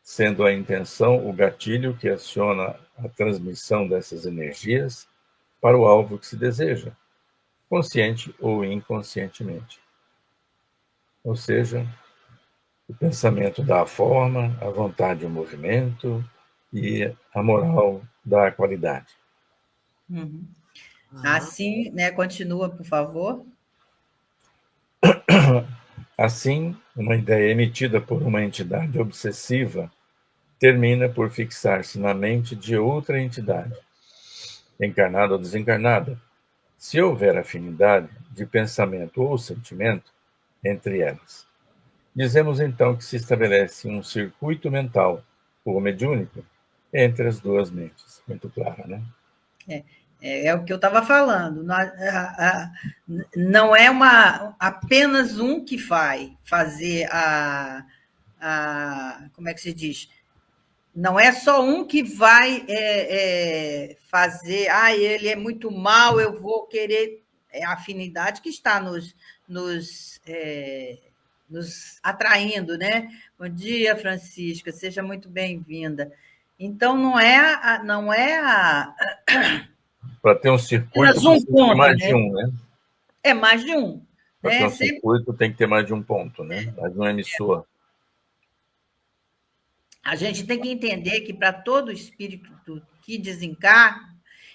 sendo a intenção o gatilho que aciona a transmissão dessas energias para o alvo que se deseja, consciente ou inconscientemente. Ou seja, o pensamento dá a forma, a vontade o movimento e a moral dá a qualidade. Uhum. Assim, né? Continua, por favor. Assim, uma ideia emitida por uma entidade obsessiva termina por fixar-se na mente de outra entidade, encarnada ou desencarnada, se houver afinidade de pensamento ou sentimento entre elas. Dizemos então que se estabelece um circuito mental ou mediúnico entre as duas mentes. Muito claro, né? É o que eu estava falando. Não é apenas um que vai fazer como é que se diz? Não é só um que vai fazer, ele é muito mal, eu vou querer. É a afinidade que está nos atraindo, né? Bom dia, Francisca, seja muito bem-vinda. Então, não é Para ter um circuito, apenas um precisa ter ponto, mais de né? um, né? É mais de um. Para ter Né? um circuito, tem que ter mais de um ponto, né? Mais de um emissor. A gente tem que entender que para todo espírito que desencarna,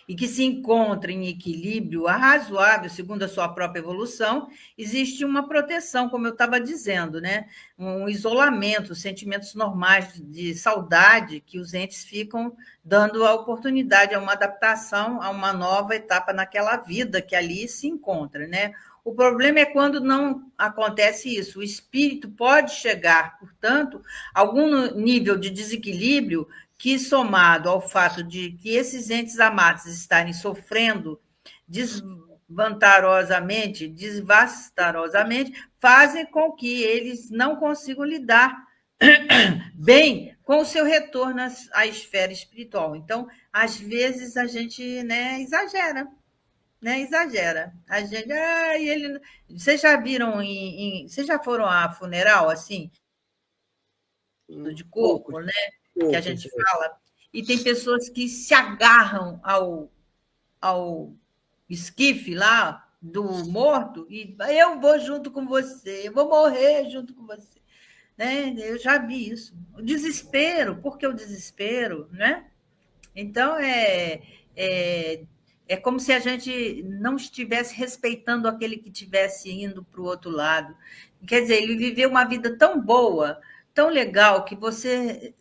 e que se encontra em equilíbrio razoável, segundo a sua própria evolução, existe uma proteção, como eu estava dizendo, né? Um isolamento, sentimentos normais de saudade que os entes ficam dando a oportunidade a uma adaptação a uma nova etapa naquela vida que ali se encontra, né? O problema é quando não acontece isso. O espírito pode chegar, portanto, a algum nível de desequilíbrio que, somado ao fato de que esses entes amados estarem sofrendo devastarosamente, fazem com que eles não consigam lidar bem com o seu retorno à esfera espiritual. Então, às vezes, a gente, né, exagera. Né? Exagera. A gente, ele... Vocês já viram vocês já foram a funeral assim, de corpo, né? Que a gente fala, e tem pessoas que se agarram ao esquife lá do morto e eu vou junto com você, eu vou morrer junto com você. Né? Eu já vi isso. O desespero, por que o desespero? Né? Então, é como se a gente não estivesse respeitando aquele que estivesse indo para o outro lado. Quer dizer, ele viveu uma vida tão boa, tão legal, que você,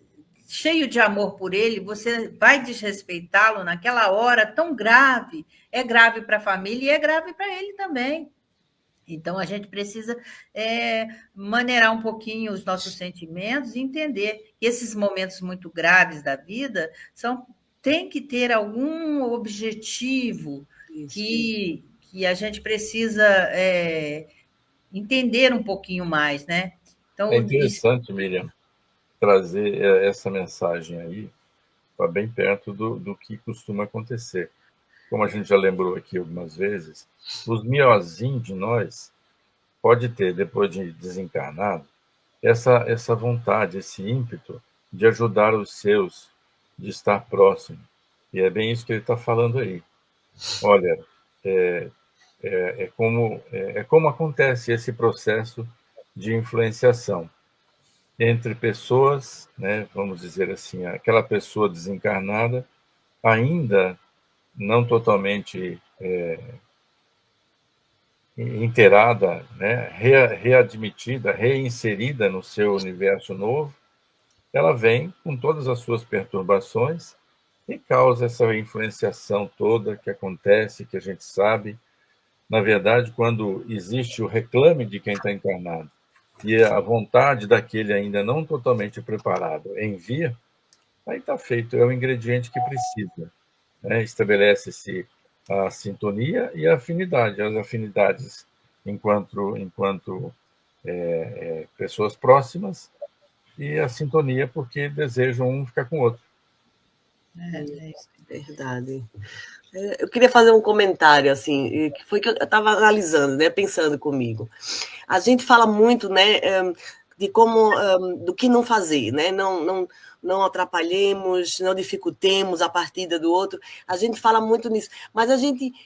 cheio de amor por ele, você vai desrespeitá-lo naquela hora tão grave. É grave para a família e é grave para ele também. Então, a gente precisa maneirar um pouquinho os nossos sentimentos e entender que esses momentos muito graves da vida tem que ter algum objetivo que a gente precisa entender um pouquinho mais, né? Então, é interessante, Miriam, trazer essa mensagem aí para bem perto do que costuma acontecer. Como a gente já lembrou aqui algumas vezes, os miozinhos de nós pode ter, depois de desencarnado, essa vontade, esse ímpeto de ajudar os seus, de estar próximo. E é bem isso que ele está falando aí. Olha, é como acontece esse processo de influenciação entre pessoas, né, vamos dizer assim, aquela pessoa desencarnada ainda não totalmente inteirada, né, readmitida, reinserida no seu universo novo, ela vem com todas as suas perturbações e causa essa influenciação toda que acontece, que a gente sabe. Na verdade, quando existe o reclame de quem está encarnado e a vontade daquele ainda não totalmente preparado em vir, aí está feito, é o ingrediente que precisa. Né? Estabelece-se a sintonia e a afinidade. As afinidades enquanto pessoas próximas e a sintonia porque desejam um ficar com o outro. Verdade. Eu queria fazer um comentário, assim, que foi que eu estava analisando, né, pensando comigo. A gente fala muito, né, de como, do que não fazer, né, não atrapalhemos, não dificultemos a partida do outro. A gente fala muito nisso, mas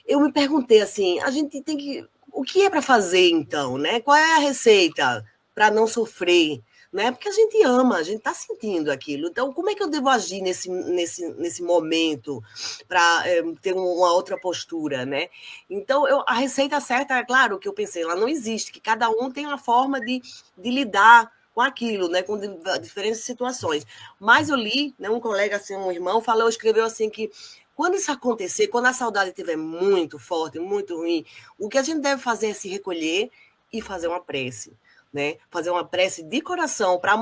eu me perguntei assim, a gente tem que, o que é para fazer então, né? Qual é a receita para não sofrer? Né? Porque a gente ama, a gente está sentindo aquilo. Então, como é que eu devo agir nesse momento para ter uma outra postura, né? Então, a receita certa, é claro que eu pensei, ela não existe, que cada um tem uma forma de lidar com aquilo, né? Com diferentes situações. Mas eu li, né, um colega, assim, um irmão, escreveu assim que quando isso acontecer, quando a saudade estiver muito forte, muito ruim, o que a gente deve fazer é se recolher e fazer uma prece. Né? Fazer uma prece de coração para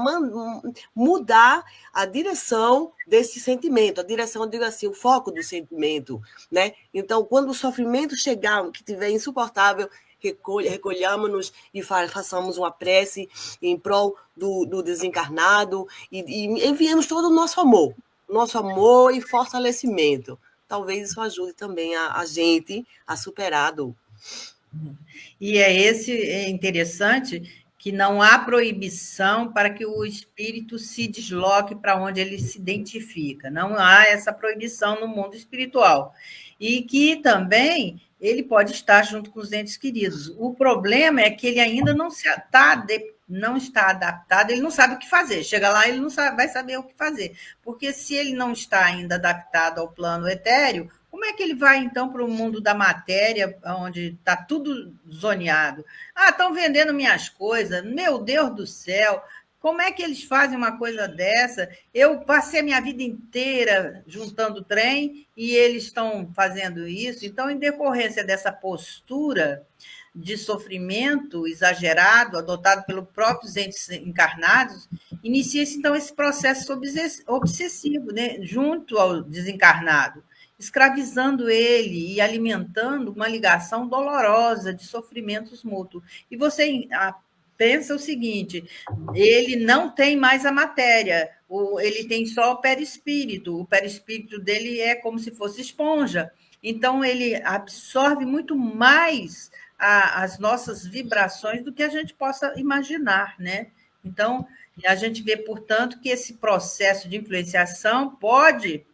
mudar a direção desse sentimento, a direção, eu digo assim, o foco do sentimento. Né? Então, quando o sofrimento chegar, que estiver insuportável, recolhamos-nos e façamos uma prece em prol do desencarnado e enviamos todo o nosso amor e fortalecimento. Talvez isso ajude também a gente a superar a dor. E é interessante que não há proibição para que o espírito se desloque para onde ele se identifica. Não há essa proibição no mundo espiritual. E que também ele pode estar junto com os entes queridos. O problema é que ele ainda não está adaptado, ele não sabe o que fazer. Chega lá, ele não vai saber o que fazer. Porque se ele não está ainda adaptado ao plano etéreo, Como é que ele vai, então, para o mundo da matéria, onde está tudo zoneado? Ah, estão vendendo minhas coisas, meu Deus do céu, como é que eles fazem uma coisa dessa? Eu passei a minha vida inteira juntando trem e eles estão fazendo isso. Então, em decorrência dessa postura de sofrimento exagerado, adotado pelos próprios entes encarnados, inicia-se, então, esse processo obsessivo, né, junto ao desencarnado, escravizando ele e alimentando uma ligação dolorosa de sofrimentos mútuos. E você pensa o seguinte: ele não tem mais a matéria, ele tem só o perispírito. O perispírito dele é como se fosse esponja. Então, ele absorve muito mais as nossas vibrações do que a gente possa imaginar, né? Então, a gente vê, portanto, que esse processo de influenciação pode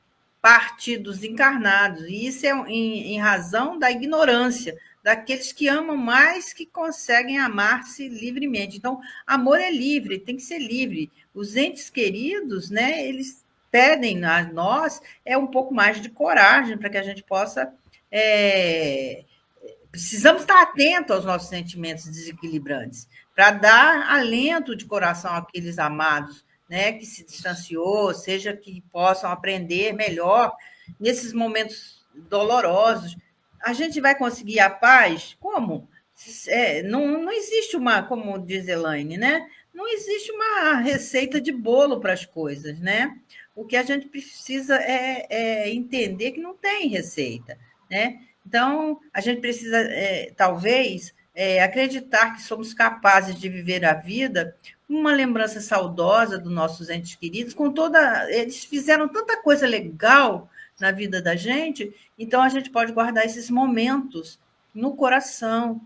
partir dos encarnados, e isso é em razão da ignorância daqueles que amam mais que conseguem amar-se livremente. Então, amor é livre, tem que ser livre. Os entes queridos, né, eles pedem a nós um pouco mais de coragem para que a gente possa... Precisamos estar atentos aos nossos sentimentos desequilibrantes, para dar alento de coração àqueles amados, né, que se distanciou, seja que possam aprender melhor nesses momentos dolorosos. A gente vai conseguir a paz? Como? Não existe uma, como diz Elaine, né? Não existe uma receita de bolo para as coisas, né? O que a gente precisa é entender que não tem receita, né? Então, a gente precisa, talvez, acreditar que somos capazes de viver a vida com uma lembrança saudosa dos nossos entes queridos, eles fizeram tanta coisa legal na vida da gente, então a gente pode guardar esses momentos no coração.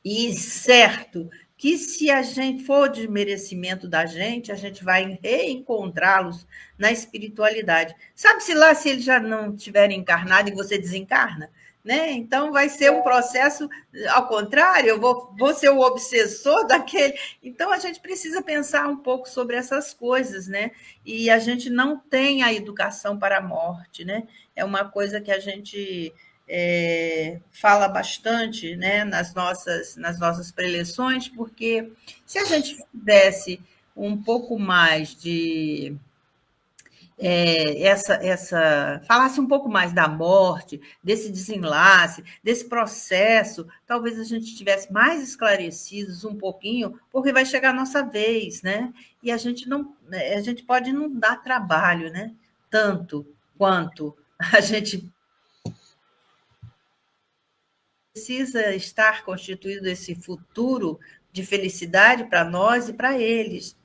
E certo que, se a gente for de merecimento da gente, a gente vai reencontrá-los na espiritualidade. Sabe-se lá se eles já não estiverem encarnados e você desencarna? Né? Então, vai ser um processo ao contrário, eu vou ser o obsessor daquele. Então, a gente precisa pensar um pouco sobre essas coisas, né? E a gente não tem a educação para a morte, né? É uma coisa que a gente fala bastante, né, nas nossas preleções, porque se a gente desse um pouco mais de... falasse um pouco mais da morte, desse desenlace, desse processo, talvez a gente estivesse mais esclarecidos um pouquinho, porque vai chegar a nossa vez, né? E a gente pode não dar trabalho, né? Tanto quanto a gente precisa estar constituído esse futuro de felicidade para nós e para eles,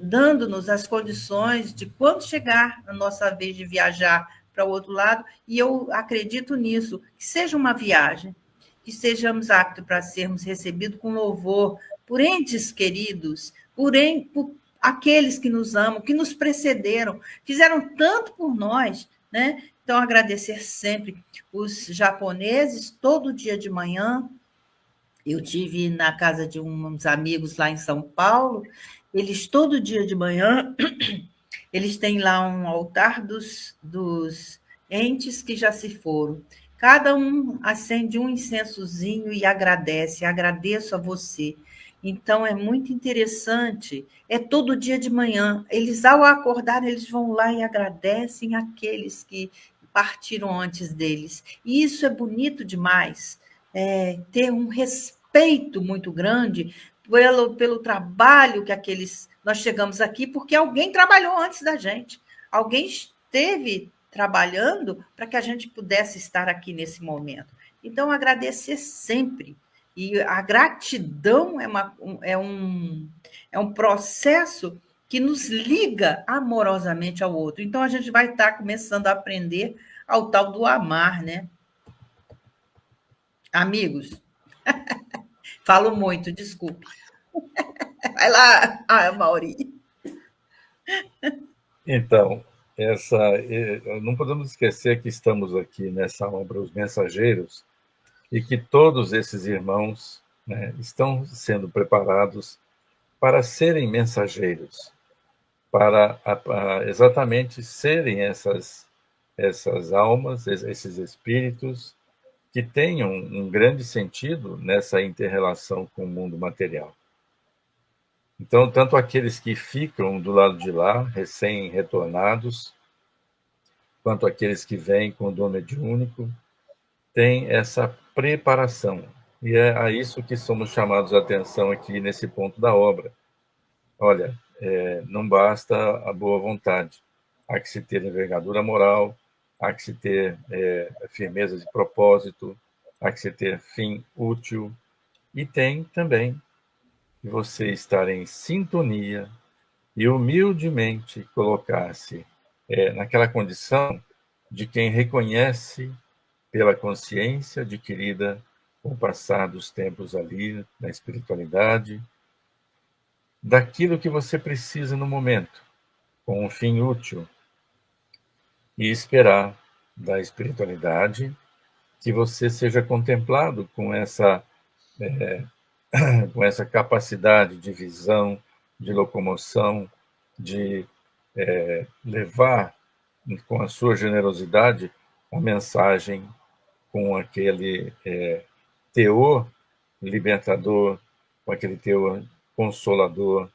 dando-nos as condições de, quando chegar a nossa vez de viajar para o outro lado, e eu acredito nisso, que seja uma viagem, que sejamos aptos para sermos recebidos com louvor por entes queridos, por aqueles que nos amam, que nos precederam, fizeram tanto por nós, né? Então, agradecer sempre os japoneses, todo dia de manhã. Eu tive na casa de uns amigos lá em São Paulo, eles todo dia de manhã, eles têm lá um altar dos entes que já se foram. Cada um acende um incensozinho e agradece, agradeço a você. Então, é muito interessante, é todo dia de manhã. Eles, ao acordar, eles vão lá e agradecem aqueles que partiram antes deles. E isso é bonito demais, ter um respeito muito grande pelo trabalho que aqueles... Nós chegamos aqui porque alguém trabalhou antes da gente, alguém esteve trabalhando para que a gente pudesse estar aqui nesse momento. Então, agradecer sempre. E a gratidão é um processo que nos liga amorosamente ao outro. Então, a gente vai estar começando a aprender ao tal do amar, né? Amigos, falo muito, desculpe. Vai lá, Mauri. Então, não podemos esquecer que estamos aqui nessa obra Os Mensageiros e que todos esses irmãos, né, estão sendo preparados para serem mensageiros, para exatamente serem essas almas, esses espíritos, que tenham um grande sentido nessa inter-relação com o mundo material. Então, tanto aqueles que ficam do lado de lá, recém-retornados, quanto aqueles que vêm com o dom mediúnico, têm essa preparação. E é a isso que somos chamados a atenção aqui nesse ponto da obra. Olha, não basta a boa vontade, há que se ter envergadura moral, há que se ter firmeza de propósito, há que se ter fim útil, e tem também que você estar em sintonia e humildemente colocar-se naquela condição de quem reconhece pela consciência adquirida com o passar dos tempos ali na espiritualidade, daquilo que você precisa no momento, com um fim útil, e esperar da espiritualidade que você seja contemplado com essa capacidade de visão, de locomoção, de levar com a sua generosidade a mensagem com aquele teor libertador, com aquele teor consolador,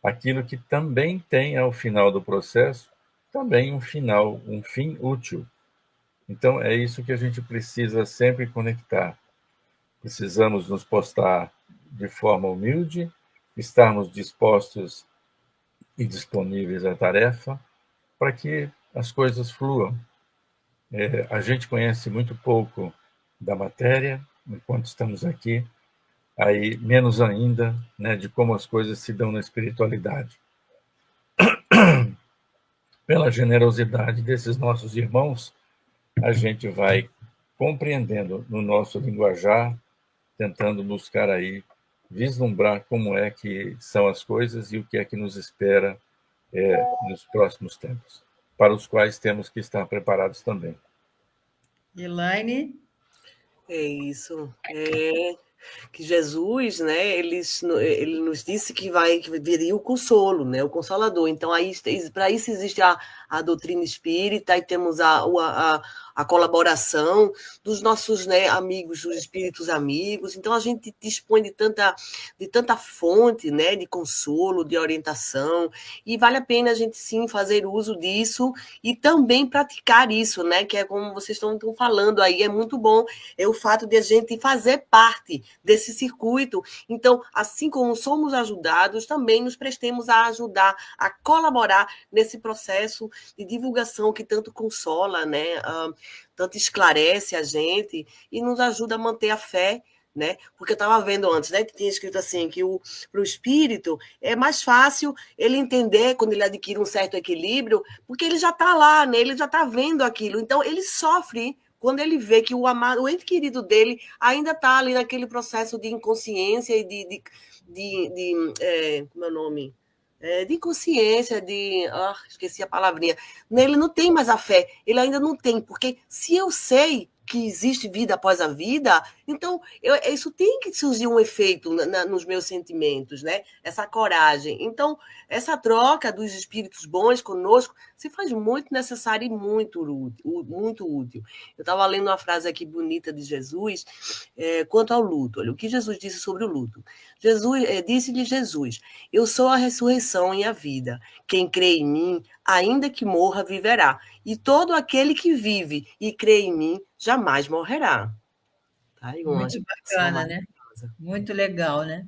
aquilo que também tem ao final do processo também um fim útil. Então é isso que a gente precisa sempre conectar. Precisamos nos postar de forma humilde, estarmos dispostos e disponíveis à tarefa para que as coisas fluam. A gente conhece muito pouco da matéria enquanto estamos aqui, aí menos ainda, né, de como as coisas se dão na espiritualidade. Pela generosidade desses nossos irmãos, a gente vai compreendendo no nosso linguajar, tentando buscar aí, vislumbrar como é que são as coisas e o que é que nos espera nos próximos tempos, para os quais temos que estar preparados também. Elaine? É isso. Que Jesus, né, ele nos disse que viria o consolo, né, o Consolador. Então, para isso existe a doutrina espírita, e temos a colaboração dos nossos, né, amigos, dos espíritos amigos. Então, a gente dispõe de tanta fonte, né, de consolo, de orientação, e vale a pena a gente, sim, fazer uso disso e também praticar isso, né, que é como vocês estão falando aí, é muito bom, é o fato de a gente fazer parte desse circuito. Então, assim como somos ajudados, também nos prestemos a ajudar, a colaborar nesse processo de divulgação que tanto consola, né? Tanto esclarece a gente e nos ajuda a manter a fé, né? Porque eu estava vendo antes, né, que tinha escrito assim, que para o espírito é mais fácil ele entender quando ele adquire um certo equilíbrio, porque ele já está lá, né? Ele já está vendo aquilo. Então, ele sofre quando ele vê que o ente querido dele ainda está ali naquele processo de inconsciência e como é o nome? De inconsciência, esqueci a palavrinha. Ele não tem mais a fé, ele ainda não tem, porque se eu sei que existe vida após a vida, então isso tem que surgir um efeito nos meus sentimentos, né? Essa coragem. Então, essa troca dos espíritos bons conosco se faz muito necessária e muito útil. Eu estava lendo uma frase aqui bonita de Jesus quanto ao luto. Olha, o que Jesus disse sobre o luto. Disse-lhe Jesus, eu sou a ressurreição e a vida. Quem crê em mim, ainda que morra, viverá. E todo aquele que vive e crê em mim, jamais morrerá. Tá? Muito bacana, né? Muito legal, né?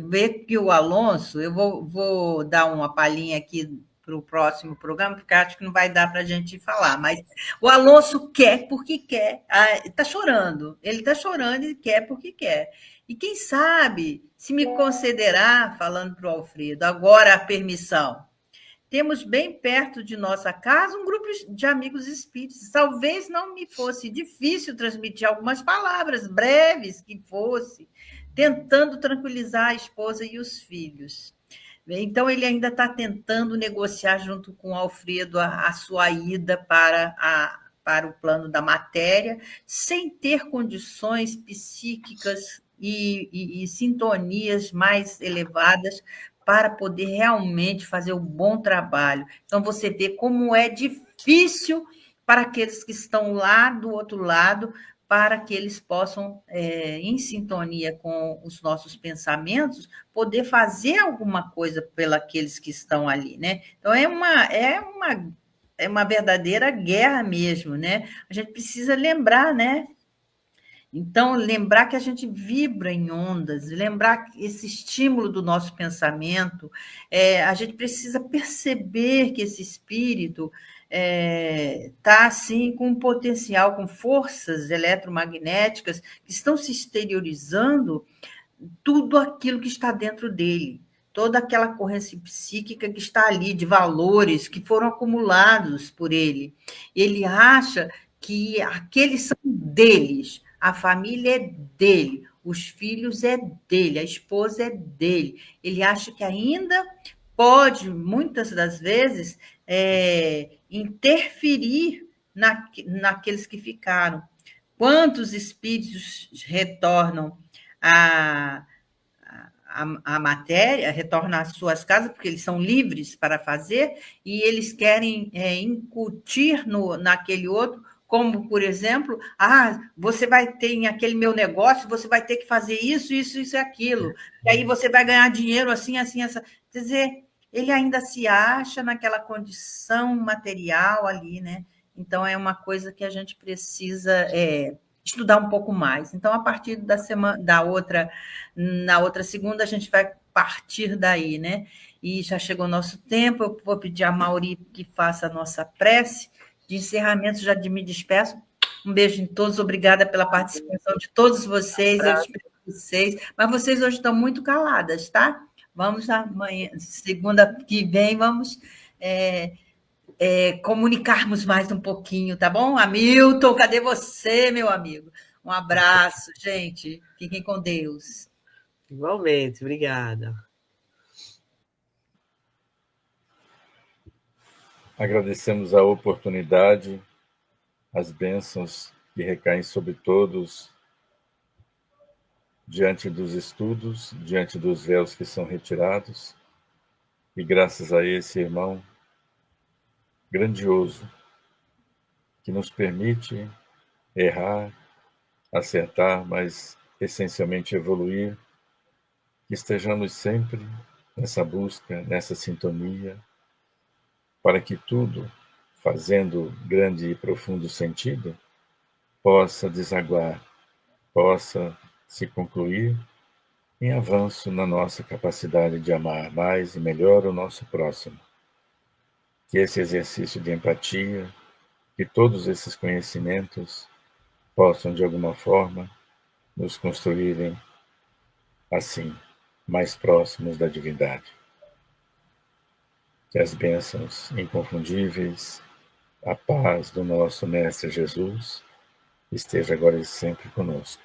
Ver que o Alonso, eu vou dar uma palhinha aqui para o próximo programa, porque acho que não vai dar para a gente falar, mas o Alonso quer porque quer, está chorando, ele está chorando e quer porque quer. E quem sabe, se me concederá, falando para o Alfredo, agora a permissão, temos bem perto de nossa casa um grupo de amigos espíritas. Talvez não me fosse difícil transmitir algumas palavras breves que fosse, tentando tranquilizar a esposa e os filhos. Então, ele ainda está tentando negociar junto com o Alfredo a sua ida para o plano da matéria, sem ter condições psíquicas e sintonias mais elevadas para poder realmente fazer um bom trabalho. Então, você vê como é difícil para aqueles que estão lá do outro lado, para que eles possam, em sintonia com os nossos pensamentos, poder fazer alguma coisa pelos que estão ali, né? Então, é uma verdadeira guerra mesmo, né? A gente precisa lembrar, né? Então, lembrar que a gente vibra em ondas, lembrar esse estímulo do nosso pensamento, a gente precisa perceber que esse espírito está assim com um potencial, com forças eletromagnéticas que estão se exteriorizando tudo aquilo que está dentro dele, toda aquela corrente psíquica que está ali, de valores que foram acumulados por ele. Ele acha que aqueles são deles, a família é dele, os filhos é dele, a esposa é dele. Ele acha que ainda pode, muitas das vezes, interferir naqueles que ficaram. Quantos espíritos retornam a, a matéria, retornam às suas casas, porque eles são livres para fazer, e eles querem incutir naquele outro, como, por exemplo, você vai ter em aquele meu negócio, você vai ter que fazer isso, isso, isso e aquilo, e aí você vai ganhar dinheiro assim, assim, assim. Quer dizer, ele ainda se acha naquela condição material ali, né? Então, é uma coisa que a gente precisa estudar um pouco mais. Então, a partir da semana, na outra segunda, a gente vai partir daí, né? E já chegou o nosso tempo, eu vou pedir a Mauri que faça a nossa prece de encerramento, já me despeço. Um beijo em todos, obrigada pela participação de todos vocês, eu espero vocês, mas vocês hoje estão muito caladas, tá? Vamos amanhã, segunda que vem, vamos comunicarmos mais um pouquinho, tá bom? Hamilton, cadê você, meu amigo? Um abraço, gente. Fiquem com Deus. Igualmente, obrigada. Agradecemos a oportunidade, as bênçãos que recaem sobre todos diante dos estudos, diante dos véus que são retirados, e graças a esse irmão grandioso que nos permite errar, acertar, mas essencialmente evoluir, que estejamos sempre nessa busca, nessa sintonia, para que tudo, fazendo grande e profundo sentido, possa desaguar, possa se concluir em avanço na nossa capacidade de amar mais e melhor o nosso próximo. Que esse exercício de empatia, que todos esses conhecimentos possam, de alguma forma, nos construírem, assim, mais próximos da divindade. Que as bênçãos inconfundíveis, a paz do nosso Mestre Jesus, esteja agora e sempre conosco.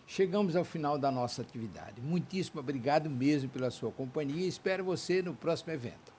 Chegamos ao final da nossa atividade. Muitíssimo obrigado mesmo pela sua companhia e espero você no próximo evento.